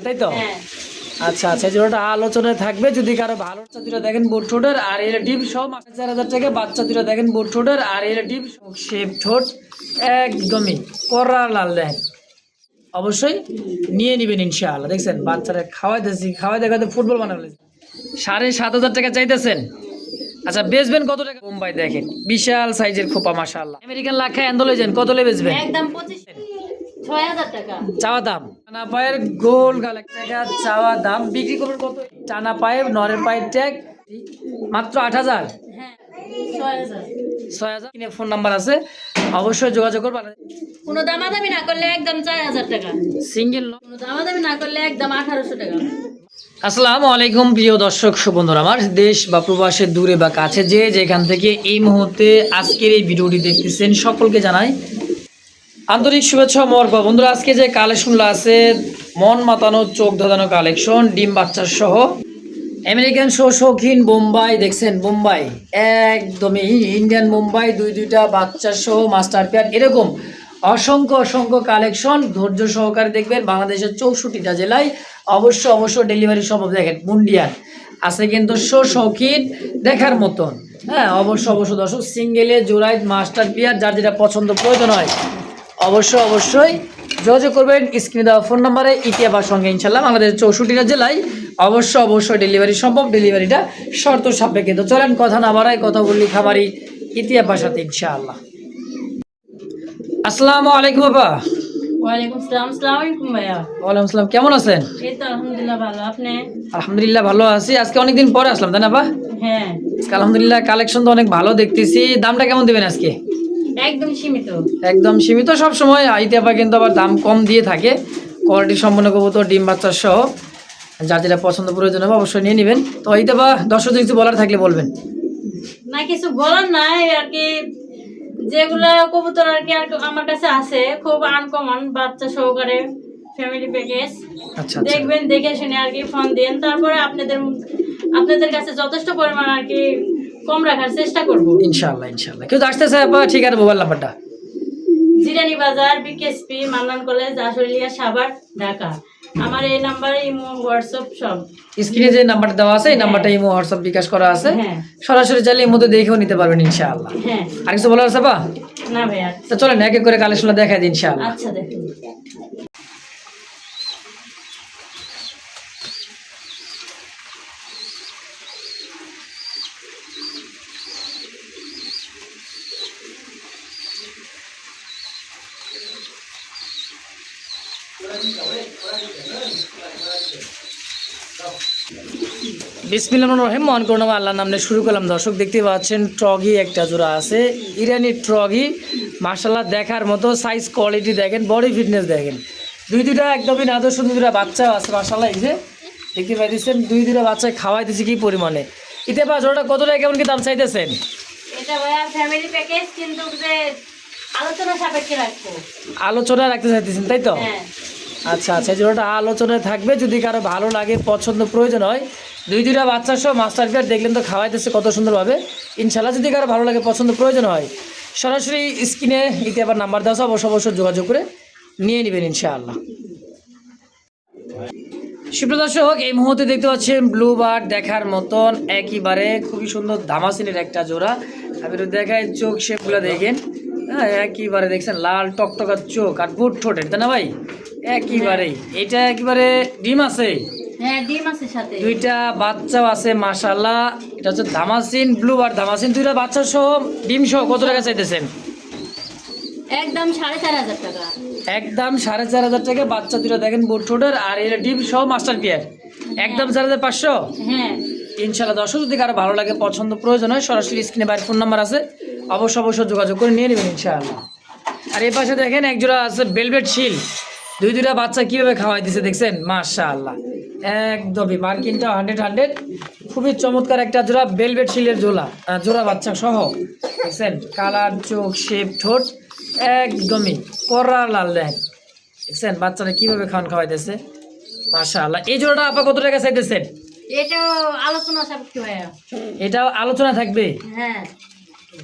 তাই তো? আচ্ছা আচ্ছা, এই জোড়াটা আলোচনায় থাকবে। যদি কারো ভালো বাচ্চা দুটো দেখেন বোট ঠোঁটের, আর এর ডিপ সহ 4,000 টাকা। বাচ্চা দুটো দেখেন বোট ঠোঁটের, আর এর ডিপ শেপ ঠোঁট একদমই কড়া লাল দেখেন। অবশ্যই নিয়ে নেবেন ইনশাআল্লাহ। দেখছেন বাচ্চারা খাওয়াই দেখাতে ফুটবল বানাবে। 7,500 টাকা চাইতেছেন। আচ্ছা বেচবেন কত টাকা? মুম্বাই দেখেন বিশাল সাইজের খোপা মাশাআল্লাহ। আমেরিকান লাখা অ্যান্ডোলজেন কত লে বেচবেন? একদম 6,000 টাকা চাওয়া দাম। টানা পায়ের গোল গাল 1 টাকা চাওয়া দাম। বিক্রি করবেন কত? টানা পায়ের নরের পায়ের ট্যাগ মাত্র 8,000। হ্যাঁ 6,000 6,000 কিনে ফোন নাম্বার আছে, অবশ্যই যোগাযোগ করবেন। কোনো দামাদামি না করলে একদম 4,000 টাকা সিঙ্গেল কোনো দামাদামি না করলে একদম 1,800 টাকা। আসসালামু আলাইকুম প্রিয় দর্শক বন্ধুরা, আমার দেশ বা প্রবাসে দূরে বা কাছে যে যেখান থেকে এই মুহূর্তে আজকের এই ভিডিওটি দেখতেছেন সকলকে জানাই আন্তরিক শুভেচ্ছা মরবা। বন্ধুরা আজকে যে কালেকশনগুলো আছে মন মাতানো চোখ ধাঁধানো কালেকশন, ডিম বাচ্চার সহ আমেরিকান শৌখিন বোম্বাই। দেখছেন বোম্বাই একদমই ইন্ডিয়ান বোম্বাই, দুইটা বাচ্চা সহ মাস্টার পেয়ার, এরকম অসংখ্য কালেকশন। ধৈর্য সহকারে দেখবেন। বাংলাদেশের 64টা জেলায় অবশ্য ডেলিভারি সম্ভব। দেখেন মুন্ডিয়ান আছে কিন্তু শৌখিন দেখার মতন। হ্যাঁ অবশ্য দর্শক সিঙ্গেলে জোড়ায় মাস্টার পেয়ার যার যেটা পছন্দ প্রয়োজন হয় অবশ্যই যোগাযোগ করবেন স্ক্রিনে দেওয়া ফোন নাম্বারে। ইতিহাবার সঙ্গে ইনশাল্লাহ বাংলাদেশের 64টা জেলায় অবশ্যই ডেলিভারি সম্ভব। ডেলিভারিটা শর্ত সাপেক্ষে। তো চলেন কথা না বাড়াই, কথা বললি খামারি ইতিহাবার সাথে ইনশাআল্লাহ। আসসালামু আলাইকুম বাবা। ওয়ালাইকুম আসসালাম। আসসালামু আলাইকুম ভাইয়া। ওয়ালাইকুম আসসালাম, কেমন আছেন? এই তো আলহামদুলিল্লাহ ভালো, আপনি? আলহামদুলিল্লাহ ভালো আছি। আজকে অনেকদিন পরে আসলাম তাই না বা? হ্যাঁ আজকে আলহামদুলিল্লাহ কালেকশন তো অনেক ভালো দেখতেছি। দামটা কেমন দেবেন আজকে? একদম সীমিত। একদম সীমিত। সব সময় ইতিহাবা কিন্তু আবার দাম কম দিয়ে থাকে। কোয়ালিটি সম্পন্ন কবুতর ডিম বাচ্চার সহ যার যেটা পছন্দ প্রয়োজন হবে অবশ্যই নিয়ে নেবেন। তো ইতিহাবা দর্শক কিছু বলার থাকলে বলবেন। না কিছু বলার নাই আর কি, যেগুলা কবুতর আর কি আমার কাছে আছে খুব আনকমন বাচ্চা সহকারে ফ্যামিলি প্যাকেজ। আচ্ছা দেখবেন, দেখে শুনে আর কি ফোন দেন। তারপরে আপনাদের কাছে যথেষ্ট পরিমাণ আর কি কম রাখার চেষ্টা করব ইনশাআল্লাহ। কেউ আসতেছে আপা, ঠিক আছে মোবাইল নাম্বারটা? জিরানি বাজার, বিকেএসপি, মান্নান কলেজ, আশুলিয়া, সাভার, ঢাকা। আমার এই নাম্বারে ইমো হোয়াটসঅ্যাপ সব স্ক্রিনে যে নাম্বারটা দেওয়া আছে এই নাম্বারটা ইমো হোয়াটসঅ্যাপ বিকাশ করা আছে। সরাসরি চাইলে এর মধ্যে দেখেও নিতে পারবেন ইনশাআল্লাহ। হ্যাঁ আর কিছু বলার আছে আপা? না ভাইয়া। তো চলেন এক এক করে কালেকশনটা দেখাই দিই ইনশাআল্লাহ। আচ্ছা দেখুন। বিসমিল্লাহির রহমানির রহিম। মন করুন আল্লাহর নামে শুরু করলাম। দর্শক দেখতে পাচ্ছেন ট্রগি একটা জোড়া আছে, ইরানি ট্রগি মাশাআল্লাহ দেখার মতো। সাইজ কোয়ালিটি দেখেন, বডি ফিটনেস দেখেন। দুইটা একদমই নাদর সুন্দর দুইটা বাচ্চাও আছে মাশাআল্লাহ। এই যে দেখতে পাইতেছেন দুইটা বাচ্চা খাওয়াই দিচ্ছে কি পরিমাণে। ইতিহাবা জোড়াটা কত টাকা কেমন কি দাম চাইতেছেন? এটা ভাইয়া ফ্যামিলি প্যাকেজ, কিন্তু যে আলোচনা সাপেক্ষে রাখবো। আলোচনা রাখতে চাইতেছেন তাই তো? হ্যাঁ আচ্ছা আচ্ছা, এই জোড়াটা আলোচনায় থাকবে। যদি কারো ভালো লাগে পছন্দ প্রয়োজন হয় দুইটা বাচ্চা সহ মাস্টার পেয়ার দেখলেন তো খাওয়াইতেছে কত সুন্দরভাবে ইনশাল্লাহ। যদি কারো ভালো লাগে পছন্দ প্রয়োজন হয় সরাসরি স্ক্রিনে ইতিহাবার নাম্বার দেওয়া অবশ্যই যোগাযোগ করে নিয়ে নেবেন ইনশাআল্লাহ। সুপ্রিয় দর্শক এই মুহূর্তে দেখতে পাচ্ছেন ব্লু বার্ড দেখার মতন একেবারে খুবই সুন্দর ধামাসিনের একটা জোড়া। আমি দেখাই চোখ শেপগুলো দেখেন। হ্যাঁ একেবারে দেখছেন লাল টকটকার চোখ আর বুট ঠোঁটের তাই না ভাই? একেবারেই এটা একেবারে ডিম আছে। হ্যাঁ ডিম আছে সাথে, দুইটা বাচ্চাও আছে মাশাআল্লাহ। এটা হচ্ছে ধামাসিন ব্লু বার্ড ধামাসিন। দুইটা বাচ্চা সহ ডিম সহ কত টাকা চাইতেছেন? একদম 4,500 টাকা। একদম 4,500 টাকা। বাচ্চা দুটো দেখেন বুট ঠোঁটের, আর এর ডিম সহ মাস্টার পেয়ার একদম 4,500। হ্যাঁ ইনশাআল্লাহ। দর্শক যদি কারো ভালো লাগে পছন্দ প্রয়োজন হয় সরাসরি স্ক্রিনে বাইরের ফোন নাম্বার আছে, অবশ্যই যোগাযোগ করে নিয়ে নেবেন ইনশাআল্লাহ। আর এই পাশে দেখেন একজোড়া আছে বেলভেট শিল। দুইটা বাচ্চা কীভাবে খাওয়াই দিছে দেখছেন মাশাআল্লাহ। একদমই মার্কিনটা 100 খুবই চমৎকার একটা জোড়া বেলভেট শিলের জোড়া বাচ্চা সহ দেখছেন। কালার চোখ শেপ ঠোঁট একদমই কড়া লাল দেখছেন। বাচ্চারা কীভাবে খাওয়াইতেছে মাশাআল্লাহ। এই জোড়াটা আপা কত টাকা চাইতেছেন? এটাও আলোচনা সাপেক্ষে ভাইয়া। এটাও আলোচনা থাকবে। হ্যাঁ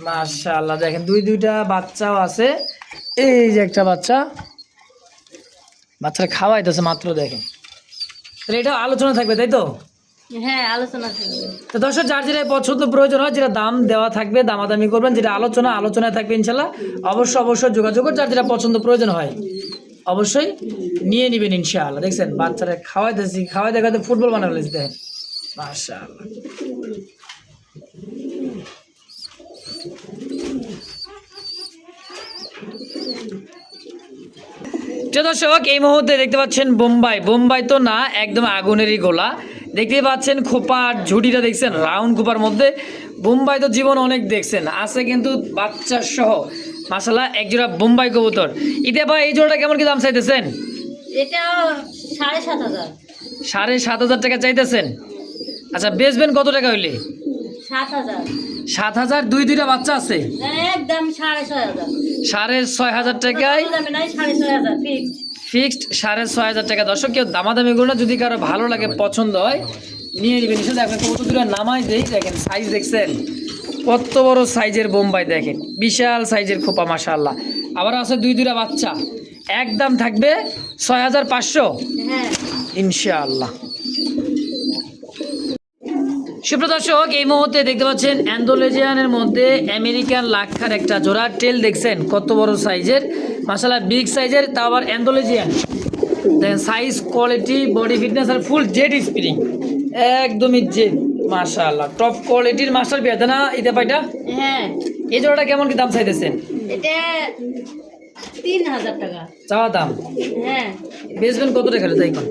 মাশাআল্লাহ দেখেন দুইটা বাচ্চাও আছে। এই যে একটা বাচ্চারা খাওয়াইতেছে মাত্র দেখেন তাহলে এটা আলোচনা থাকবে তাই তো? হ্যাঁ, আলোচনা থাকবে। তো দর্শক যার যেটা পছন্দ প্রয়োজন হয়, যেটা দাম দেওয়া থাকবে দামাদামি করবেন, যেটা আলোচনায় থাকবে ইনশাল্লাহ। অবশ্যই যোগাযোগ করে যার যেটা পছন্দ প্রয়োজন হয় অবশ্যই নিয়ে নেবেন ইনশাআল্লাহ। দেখছেন বাচ্চারা খাওয়াই দেখাতে ফুটবল বানাবে দেখেন মাশাআল্লাহ। দর্শক এই মুহূর্তে দেখতে পাচ্ছেন বোম্বাই তো না, একদম আগুনেরই গোলা। দেখতে পাচ্ছেন খোপার ঝুটিটা দেখছেন, রাউন্ড খোপার মধ্যে। বোম্বাই তো জীবন অনেক দেখছেন, আছে কিন্তু বাচ্চা সহ মাশাআল্লাহ এক জোড়া বোম্বাই কবুতর। ইতে ভাই এই জোড়াটা কেমন কি দাম চাইতেছেন? এটা 7,500। 7,500 টাকা চাইতেছেন? আচ্ছা বেচবেন কত টাকা হইলে? 7,000। 7,000? দুইটা বাচ্চা আছে, একদম 6,500। 6,500 টাকায় দামে নাই, 6,500 ফিক্সড। 6,500 টাকা। দর্শক কেউ দামাদামি করুন না, যদি কারো ভালো লাগে পছন্দ হয় নিয়ে নেবেন। এসে দেখেন কবুতর দুটো নামাই দেই, দেখেন সাইজ দেখছেন কত বড় সাইজের বোম্বাই, দেখেন বিশাল সাইজের খোপা মাশাআল্লাহ। আবার আছে দুইটা বাচ্চা। একদম থাকবে 6,500 হ্যাঁ ইনশাআল্লাহ। সুপ্রিয় দর্শক এই মুহূর্তে দেখতে পাচ্ছেন অ্যান্ডোলেজিয়ানের মধ্যে আমেরিকান লাক্ষার একটা জোড়া টেল, দেখছেন কত বড় সাইজের মাশাআল্লাহ, বিগ সাইজের, তাও আবার অ্যান্ডোলেজিয়ান। দেখেন সাইজ, কোয়ালিটি, বডি ফিটনেস আর ফুল জেড স্প্রিং, একদমই জেড মাশাআল্লাহ, টপ কোয়ালিটির মাস্টার পেয়ার না এটা পাইটা? হ্যাঁ। এই জোড়াটা কেমন কি দাম চাইতেছেন? এটা 3,000 টাকা চাওয়া দাম। হ্যাঁ। বেচবেন কত টাকা তাই কোন?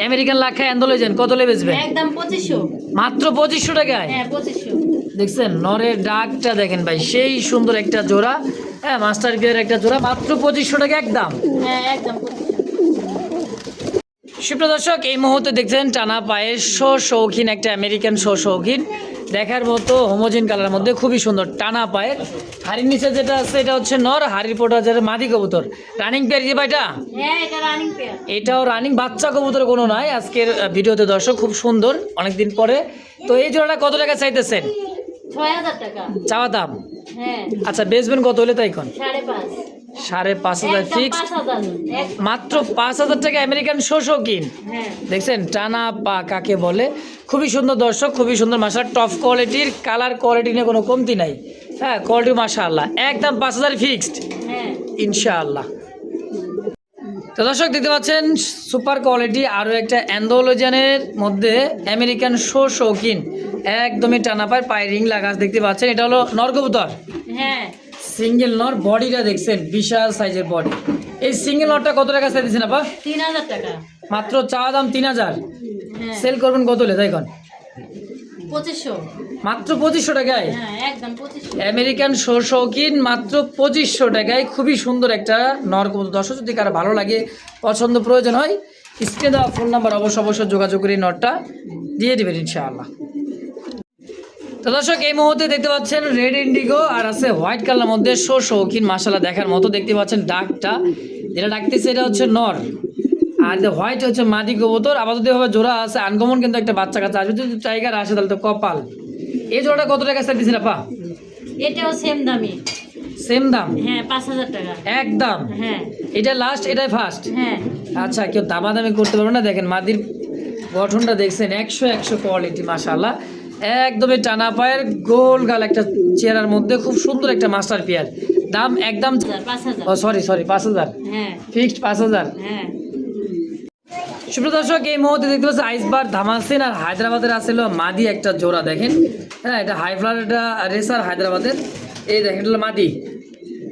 আমেরিকান লাক্ষা অ্যান্ডোলেজিয়ান কত লে বেচবেন? একদম 2,500। মাত্র 2,500 টাকায়? হ্যাঁ 2,500। দেখছেন নরের ডাকটা দেখেন ভাই, সেই সুন্দর একটা জোড়া। হ্যাঁ মাস্টার বিয়ার একটা জোড়া, মাত্র 2,500 টাকা একদম। হ্যাঁ একদম 2,500। সুপ্রিয় দর্শক এই মুহূর্তে দেখছেন টানা পায়ের শৌখিন একটা আমেরিকান শৌখিন, দেখার মতো হোমোজিন কালারের মধ্যে খুবই সুন্দর টানা পায়ের। হাড়ির নিচে যেটা আছে এটা হচ্ছে নর, হাড়ির পোটা যেটা মাদি কবুতর। রানিং পেয়ার যে ভাইটা? হ্যাঁ এটা রানিং পেয়ার। এটাও রানিং, বাচ্চা কবুতর কোনো নাই আজকের ভিডিওতে দর্শক, খুব সুন্দর অনেকদিন পরে। তো এই জোড়াটা কত টাকা চাইতেছেন? 6,000 টাকা চাওয়া দাম। হ্যাঁ। আচ্ছা বেচবেন কত হলে তাই কোন? 5,500। 5,500 ফিক্সড। 5,000 মাত্র 5,000 টাকা আমেরিকান শৌখিন। হ্যাঁ। দেখছেন টানা পা কাকে বলে, খুবই সুন্দর দর্শক, খুবই সুন্দর মাশাআল্লাহ, টপ কোয়ালিটির, কালার কোয়ালিটি নিয়ে কোনো কমতি নাই। হ্যাঁ কোয়ালিটি মাশাআল্লাহ, একদম 5,000 ফিক্সড হ্যাঁ ইনশাআল্লাহ। তো দর্শক দেখতে পাচ্ছেন সুপার কোয়ালিটি আরও একটা অ্যান্ডোলোজিয়ানের মধ্যে আমেরিকান শৌখিন, একদমই টানা পায়ের রিং লাগা দেখতে পাচ্ছেন। এটা হলো নর কবুতর, হ্যাঁ সিঙ্গেল নর, বডিটা দেখছেন বিশাল সাইজের বডি। এই সিঙ্গেল নরটা কত টাকা চাইতেছেন আপা? 3,000 টাকা মাত্র চাওয়া দাম 3,000। হ্যাঁ। সেল করবেন কত হলে তাই কোন? 2,500। মাত্র 2,500 টাকায় হ্যাঁ একদম 2,500। আমেরিকান শৌখিন মাত্র 2,500 টাকায় খুবই সুন্দর একটা নর কবুতর। দর্শক যদি কারো ভালো লাগে পছন্দ প্রয়োজন হয় স্ক্রিনে দেওয়া ফোন নাম্বার অবশ্যই যোগাযোগ করে নরটা দিয়ে দেবেন ইনশাআল্লাহ। তো দর্শক এই মুহূর্তে দেখতে পাচ্ছেন রেড ইন্ডিগো আর আছে হোয়াইট কালারের মধ্যে শৌখিন মাশাআল্লাহ, দেখার মতো। দেখতে পাচ্ছেন ডাকটা যেটা ডাকতেছে এটা হচ্ছে নর, আর হোয়াইট হচ্ছে মাদি কবুতর। আপাতত এভাবে জোড়া আছে আনকমন, কিন্তু একটা বাচ্চা কাচ্চা আসবে, যদি টাইগার আসে তাহলে তো কপাল। এই জোড়াটা কত টাকা চাইতেছেন আপা? এটাও সেম দামি। সেম দাম? হ্যাঁ 5,000 টাকা একদম। হ্যাঁ। এটা লাস্ট, এটাই ফার্স্ট? হ্যাঁ। আচ্ছা কেউ দামাদামি করতে পারবে না। দেখেন মাদির গঠনটা দেখছেন 100 কোয়ালিটি মাশাআল্লাহ, একদমই টানা পায়ের, গোল গাল একটা চেহারার মধ্যে, খুব সুন্দর একটা মাস্টার পেয়ার। দাম একদম 5,000। ও সরি 5,000 হ্যাঁ ফিক্সড 5,000। হ্যাঁ। সুপ্রিয় দর্শক এই মুহূর্তে দেখতে পাচ্ছি আইসবার ধামাসিন আর হায়দ্রাবাদের আসলে মাদি একটা জোড়া। দেখেন হ্যাঁ এটা হাইফ্লার, এটা রেসার হায়দ্রাবাদের। এই দেখেন এটা হলো মাদি,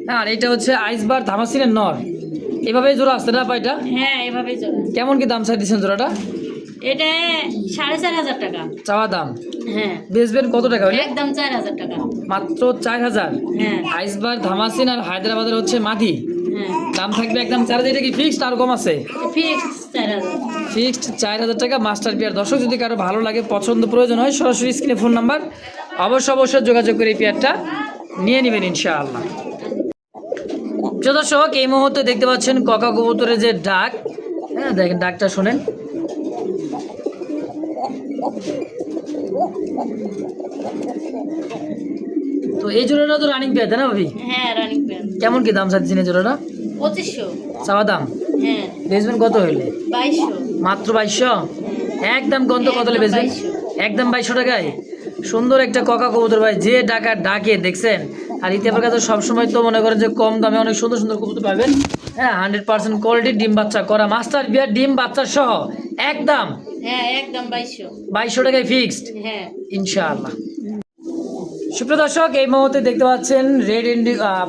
হ্যাঁ আর এটা হচ্ছে আইসবার ধামাসিনের নর। এভাবে জোড়া আসছে না পাইটা? হ্যাঁ এভাবেই চলে। কেমন কি দাম চাই দিচ্ছেন জোড়াটা? এটা 4,500 টাকা চাওয়া দাম। হ্যাঁ বেচবেন কত টাকা হলে? একদম 4,000 টাকা মাত্র 4,000। হ্যাঁ। আইসবার ধামাসিন আর হায়দ্রাবাদের হচ্ছে মাদি, হ্যাঁ দাম থাকবে একদম 4,000। এটা কি ফিক্সড আর কম আছে? ফিক্স 4,000। ফিক্সড 4,000 টাকা মাস্টার পেয়ার। দর্শক যদি কারো ভালো লাগে পছন্দ প্রয়োজন হয় সরাসরি স্ক্রিনে ফোন নাম্বার অবশ্যই যোগাযোগ করে এই পেয়ারটা নিয়ে নেবেন ইনশাআল্লাহ। দর্শক এই মুহূর্তে দেখতে পাচ্ছেন ককা কবুতরের যে ডাক, হ্যাঁ দেখেন ডাকটা শোনেন। তো এই জোড়াটা তো রানিং পেয়ার তাই না ভাবি? হ্যাঁ রানিং পেয়ার। কেমন কি দাম চাচ্ছেন এই জোড়াটা? 2,500। চাওয়া দাম। হ্যাঁ বেচবেন কত হইলে? 2,200। মাত্র 2,200। একদম গন্ধ কত হলে বেচবেন? একদম 2200 টাকায় সুন্দর একটা ককা কবুতর ভাই, যে ডাকা ডাকে দেখছেন। আর ইতিহাসের কাছে সবসময় তো মনে করেন যে কম দামে অনেক সুন্দর সুন্দর কবুতর পাবেন। হ্যাঁ, 100% কোয়ালিটি, ডিম বাচ্চা করা, মাস্টার বিয়ার ডিম বাচ্চা সহ একদম হ্যাঁ একদম 2200। 2200 টাকায় ফিক্সড হ্যাঁ ইনশাআল্লাহ। সুপ্রিয় দর্শক, এই মুহূর্তে দেখতে পাচ্ছেন রেড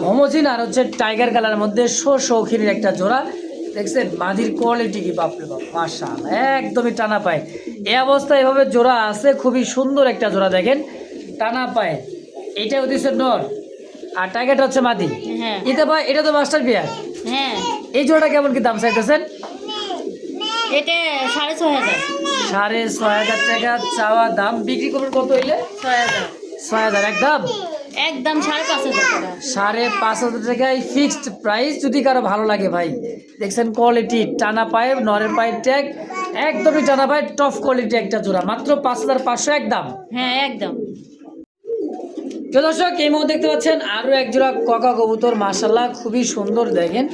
হোমোজিন আর হচ্ছে টাইগার কালারের মধ্যে শৌখিনের একটা জোড়া। দেখছেন মাদির কোয়ালিটি কি, বাপরে বাপ, মাশাআল্লাহ, একদমই টানা পায়। এই অবস্থায় এভাবে জোড়া আছে, খুবই সুন্দর একটা জোড়া, দেখেন টানা পায়। এটা হচ্ছে নর আর টাইগারটা হচ্ছে মাদি। হ্যাঁ এটা তো মাস্টার বিয়ার। হ্যাঁ এই জোড়াটা কেমন কি দাম চাইতেছেন? এটা 6500। 6500 টাকা চাওয়া দাম, বিক্রি করবেন কত হইলে? 6000। 6000 একদম? একদম 5500 টাকা। 5500 টাকায় ফিক্সড প্রাইস। যদি কারো ভালো লাগে ভাই, দেখছেন কোয়ালিটি, টানা পায়ে, নরের পায়ের ট্যাগ, একদমই টানা পায়ে, টপ কোয়ালিটি একটা জোড়া, মাত্র 5500 একদম। হ্যাঁ একদম। তো দর্শক, এই মুহূর্তে দেখতে পাচ্ছেন আরো এক জোড়া ককা কবুতর, মাশাআল্লাহ খুবই সুন্দর, দেখেন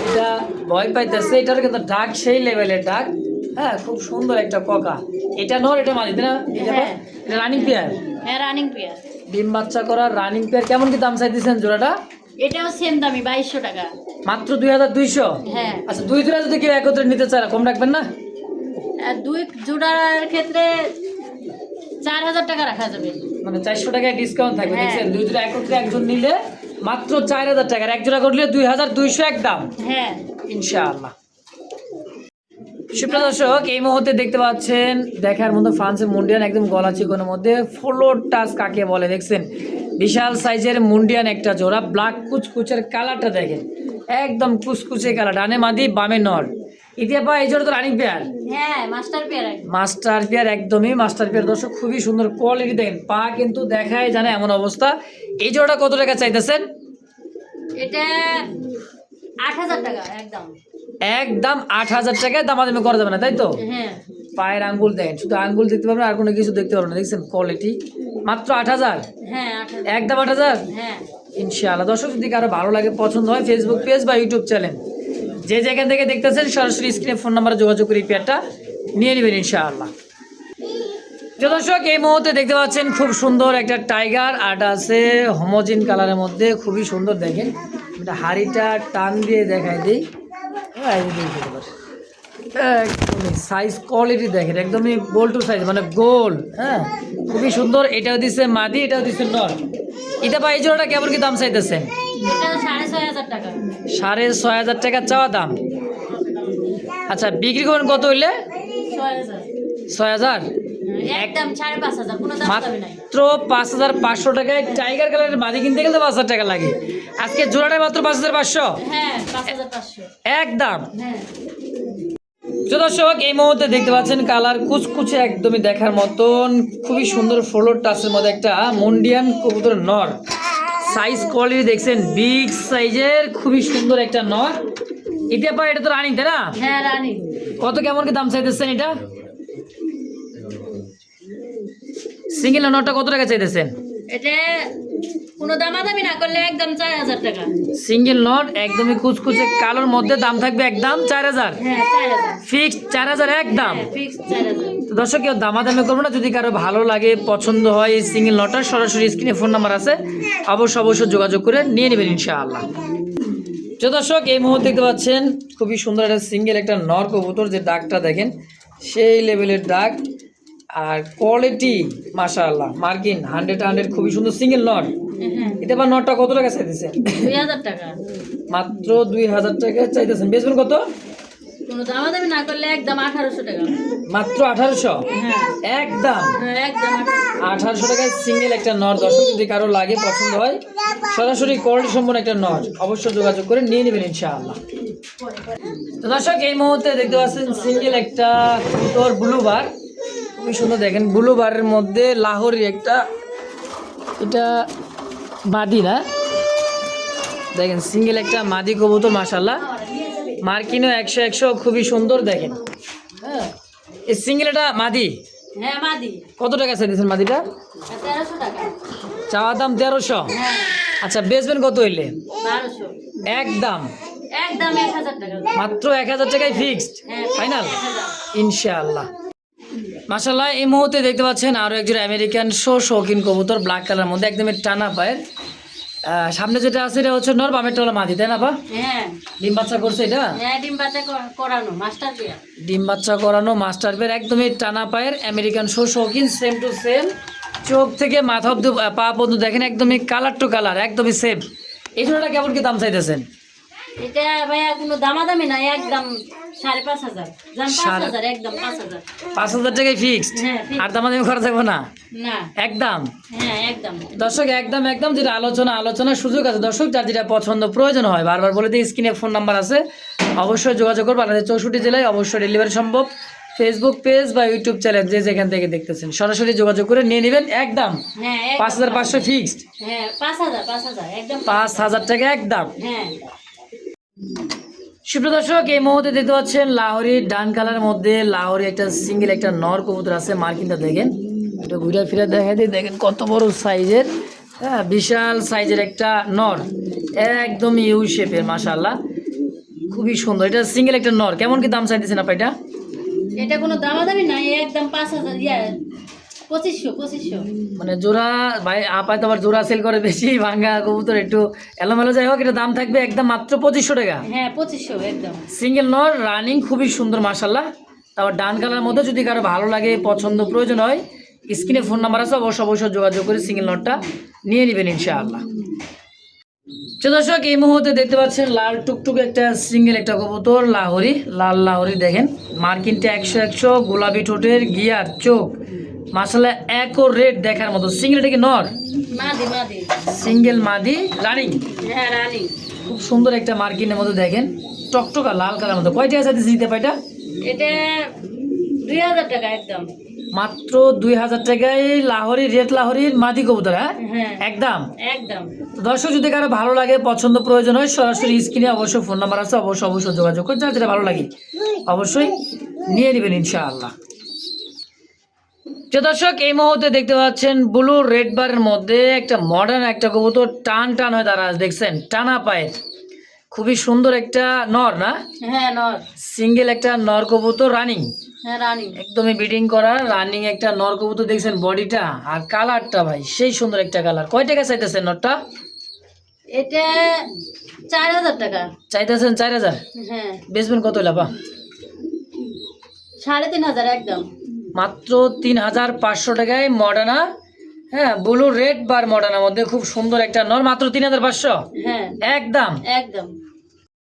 এটা ভয় পাইতেছে, এটার কিন্তু ডাক সেই লেভেলের ডাক। হ্যাঁ, খুব সুন্দর একটা ককা। এটা নর, এটা মাদি না? এটা রানিং পেয়ার। হ্যাঁ রানিং পেয়ার, ডিম বাচ্চা করা রানিং পেয়ার। কেমন কি দাম চাইতেছেন জোড়াটা? এটাও সেম দামি 2200 টাকা। মাত্র 2200? হ্যাঁ। আচ্ছা, দুই জোড়া যদি কেউ একত্রে নিতে চায় কম রাখবেন না? আর দুই জোড়ার ক্ষেত্রে 4000 টাকা রাখা যাবে, মানে 400 টাকায় ডিসকাউন্ট থাকবে। হ্যাঁ। দেখছেন, দুই জোড়া একত্রে একজন নিলে মাত্র 4000 টাকার, এক জোড়া করলে 2200 একদম হ্যাঁ ইনশাআল্লাহ। সুপ্রিয় দর্শক, এই মুহূর্তে দেখতে পাচ্ছেন দেখার মতো ফ্রান্সের মুন্ডিয়ান, একদম গলা চিকনের মধ্যে ফ্লোর টাচ কাকে বলে, দেখছেন বিশাল সাইজের মুন্ডিয়ান একটা জোড়া। ব্ল্যাক কুচকুচের কালারটা দেখেন, একদম কুচকুচে কালার, ডানে মাদি বামে নর। ইতিহাপা এই জোড়া তো রানিং পেয়ার। হ্যাঁ মাস্টার পেয়ার। মাস্টার পেয়ার, একদমই মাস্টার পেয়ার। দর্শক, খুবই সুন্দর কোয়ালিটি, দেখেন পা কিন্তু দেখায় জানে এমন অবস্থা। এই জোড়াটা কত টাকা চাইতেছেন? এটা 8000 টাকা একদম। একদম 8000 টাকায় দামাদামি করা যাবে না, তাই তো? হ্যাঁ পায়ের আঙ্গুল দেখেন, শুধু আঙ্গুল দেখতে পাবেন, আর কোনো কিছু দেখতে পারবেন না। দেখছেন কোয়ালিটি, মাত্র 8000। হ্যাঁ 8000 একদম 8000 হ্যাঁ ইনশাআল্লাহ। দর্শক, যদি কারো ভালো লাগে, পছন্দ হয়, ফেসবুক পেজ বা ইউটিউব চ্যানেল যে যেখান থেকে দেখতেছেন, সরাসরি স্ক্রিনে ফোন নাম্বারে যোগাযোগ করে এই পেয়ারটা নিয়ে নেবেন ইনশাআল্লাহ। যে দর্শক, এই মুহূর্তে দেখতে পাচ্ছেন খুব সুন্দর একটা টাইগার, আর আছে হোমোজিন কালারের মধ্যে, খুবই সুন্দর, দেখেন এটা হাড়িটা টান দিয়ে দেখাই দিই। একদমই সাইজ কোয়ালিটি দেখেন, একদমই গোল সাইজ, মানে গোল। হ্যাঁ, খুবই সুন্দর। এটাও দিচ্ছে মাদি, এটাও দিচ্ছে নর। এটা বা এই জোড়াটা কেমন কি দাম চাইতেছেন? এটা 6500 টাকা। 6500 টাকা চাওয়া দাম। আচ্ছা, বিক্রি করবেন কত হইলে? 6000। 6000 একদম 5500, কোনো দাম দামি নাই। মাত্র 5500 টাকায় টাইগার কালারের মাদি কিনতে গেলে 5000 টাকা লাগে। আজকে জোড়াটাই মাত্র 5500 হ্যাঁ 5500 একদম। হ্যাঁ। তো দর্শক, এই মুহূর্তে দেখতে পাচ্ছেন কালার কুচকুচে, একদমই দেখার মতন, খুবই সুন্দর ফ্লোর টাচের মধ্যে একটা মুন্ডিয়ান কবুতর নর। সাইজ কোয়ালিটি দেখছেন, বিগ সাইজের, খুবই সুন্দর একটা নর। এটা পা, এটা তো রানিং, তাই না? হ্যাঁ রানি। কত কেমন কি দাম চাইতেছেন এটা? সিঙ্গেল নরটা কত টাকা চাইতেছেন? এটা কোনো দামাদামি না করলে একদম 4000 টাকা। সিঙ্গেল নট, একদমই কুচকুচে কালোর মধ্যে, দাম থাকবে একদম 4000। হ্যাঁ 4000 ফিক্সড 4000 একদম। ফিক্স 4000। তো দর্শক, কেউ দামাদামি করবো না। যদি কারো ভালো লাগে, পছন্দ হয় এই সিঙ্গেল নটার, সরাসরি স্ক্রিনে ফোন নাম্বার আছে, অবশ্যই যোগাযোগ করে নিয়ে নেবেন ইনশাআল্লাহ। তো দর্শক, এই মুহূর্তে দেখতে পাচ্ছেন খুবই সুন্দর একটা সিঙ্গেল একটা নর কবুতর, যে ডাকটা দেখেন সেই লেভেলের ডাক, আর কোয়ালিটি মাশাআল্লাহ, মার্কিন 100 খুবই সুন্দর সিঙ্গেল নট। হ্যাঁ এটা বা নটটা কত টাকা চাইতেছেন? 2000 টাকা। মাত্র 2000 টাকা চাইতেছেন। বেচবেন কত? কোনো দামাদামি না করলে একদম 1800 টাকা। মাত্র 1800 হ্যাঁ একদম। হ্যাঁ একদম 1800 টাকায় সিঙ্গেল একটা নট। দর্শক, যদি কারো লাগে, পছন্দ হয়, সরাসরি কোয়ালিটি সম্পন্ন একটা নট, অবশ্যই যোগাযোগ করে নিয়ে নেবেন ইনশাআল্লাহ। তো দর্শক, এই মুহূর্তে দেখতে পাচ্ছেন সিঙ্গেল একটা কবুতর ব্লু বার, খুবই সুন্দর, দেখেন ব্লু বারের মধ্যে লাহোরি একটা, এটা মাদি না? দেখেন সিঙ্গেল একটা মাদি কবুতর, মাশাআল্লাহ, মার্কিনও 100 খুবই সুন্দর, দেখেন। হ্যাঁ, এই সিঙ্গেল এটা মাদি। হ্যাঁ মাদি। কত টাকা চাইছেন মাদিটা? 1300 টাকা। চাওয়া দাম 1300। হ্যাঁ আচ্ছা, বেচবেন কত হইলে? 1200 একদম। একদম 1000 টাকা। মাত্র 1000 টাকায় ফিক্সড হ্যাঁ ফাইনাল 1000। ইনশাআল্লাহ। মাশাআল্লাহ এই মুহূর্তে দেখতে পাচ্ছেন আরো একজন আমেরিকান শৌখিন কবুতর ব্ল্যাক কালার মধ্যে একদমই টানা পায়ের। সামনে যেটা আছে এটা হচ্ছে নর, বামেরটা হলো মাদি, তাই না বা? হ্যাঁ ডিম বাচ্চা করছে এটা? হ্যাঁ ডিম বাচ্চা করানো মাস্টার বিয়া। ডিম বাচ্চা করানো মাস্টার বের, একদমই টানা পায়ের আমেরিকান শৌখিন, সেম টু সেম। চোখ থেকে মাথা অব্দি পা পর্যন্ত দেখেন একদমই কালার টু কালার, একদমই সেম। এই জোড়াটা কেমন কি দাম চাইতেছেন? এটা ভাইয়া কোনো দামাদামি নাই, একদম 5,500। 5,000 একদম 5,000। 5,000 টাকায় ফিক্সড, হ্যাঁ আর দামাদামি করা যাবে না না একদম? হ্যাঁ একদম দর্শক একদম যেটা আলোচনার সুযোগ আছে দর্শক, যার যেটা পছন্দ প্রয়োজন হয় বারবার বলে দিই, স্ক্রিনে ফোন নাম্বার আছে, অবশ্যই যোগাযোগ করবো। আমাদের 64 জেলায় অবশ্যই ডেলিভারি সম্ভব। ফেসবুক পেজ বা ইউটিউব চ্যানেল যে যেখান থেকে দেখতেছেন সরাসরি যোগাযোগ করে নিয়ে নেবেন একদম। হ্যাঁ 5,500 ফিক্সড। হ্যাঁ 5,000 একদম 5,000 টাকা একদম। হ্যাঁ সুপ্রিয় দর্শক এই মুহূর্তে দেখতে পাচ্ছেন লাহোরি ডান কালার মধ্যে লাহোরি একটা সিঙ্গেল একটা নর কবুতর আছে। মার্কিনটা দেখেন, এটা ঘুরে ফিরে দেখা দিই, দেখেন কত বড় সাইজের, হ্যাঁ বিশাল সাইজের একটা নর, একদম ইউ শেপের, মাশাআল্লাহ খুবই সুন্দর। এটা সিঙ্গেল একটা নর, কেমন কি দাম চাইতেছেন আপা এটা? এটা কোনো দামাদামি নাই, একদম 5,000 2500। মানে জোড়া ভাই আপায় তো আবার জোড়া সেল করে বেশি, ভাঙ্গা কবুতর একটু এলোমেলো, যাই হোক এটা দাম থাকবে একদম মাত্র 2,500 টাকা। হ্যাঁ 2500 একদম সিঙ্গেল নর, রানিং খুবই সুন্দর মাশাআল্লাহ। তারপর ডান কালার মধ্যে যদি কারো ভালো লাগে, পছন্দ প্রয়োজন হয়, স্ক্রিনে ফোন নাম্বার আছে, অবশ্যই যোগাযোগ করে সিঙ্গেল নটটা নিয়ে নেবেন ইনশাআল্লাহ। তো দর্শক এই মুহূর্তে দেখতে পাচ্ছেন লাল টুকটুক একটা সিঙ্গেল একটা কবুতর লাহোরি, লাল লাহোরি দেখেন, মার্কিনটা 100 গোলাপি ঠোঁটের, গিয়ার চোখ, মাশাআল্লাহ একো রেড দেখার মতো। সিঙ্গেল এটা কি নর? মাদি সিঙ্গেল মাদি রানিং, হ্যাঁ রানী। খুব সুন্দর একটা মার্কিনের মধ্যে দেখেন, টকটকা লাল কালার মতো। কয়টা আছে দিতে পাইটা? এটা 2,000 টাকা একদম মাত্র 2,000 টাকায় লাহোরি, রেড লাহোরির মাদি কবুতর, হ্যাঁ হ্যাঁ একদম। একদম তো দর্শক যদি কারো ভালো লাগে, পছন্দ প্রয়োজন হয়, সরাসরি স্ক্রিনে অবশ্যই ফোন নাম্বার আছে, অবশ্যই যোগাযোগ করে যার যেটা ভালো লাগে অবশ্যই নিয়ে নেবেন ইনশাআল্লাহ। তো দর্শক এই মুহূর্তে দেখতে পাচ্ছেন ব্লু রেড বারের মধ্যে একটা মডার্ন একটা কবুতর, টান হয়ে দাঁড়া দেখছেন, টানা পায়ে, খুবই সুন্দর একটা নর না? হ্যাঁ নর, সিঙ্গেল একটা নর কবুতর রানিং, হ্যাঁ রানী। একদমই ব্রিডিং করা রানিং একটা নর কবুতর দেখছেন, বডিটা আর কালারটা ভাই সেই সুন্দর একটা কালার। কয় টাকা চাইতেছেন নরটা? এটা 4,000 টাকা চাইতেছেন 4,000, হ্যাঁ বেচবেন কত লাভা? 3,500 একদম মাত্র 3,500 টাকায় মডার্না, হ্যাঁ ব্লু রেড বার মডার্নার মধ্যে খুব সুন্দর একটা নর, মাত্র 3,500 হ্যাঁ একদম। একদম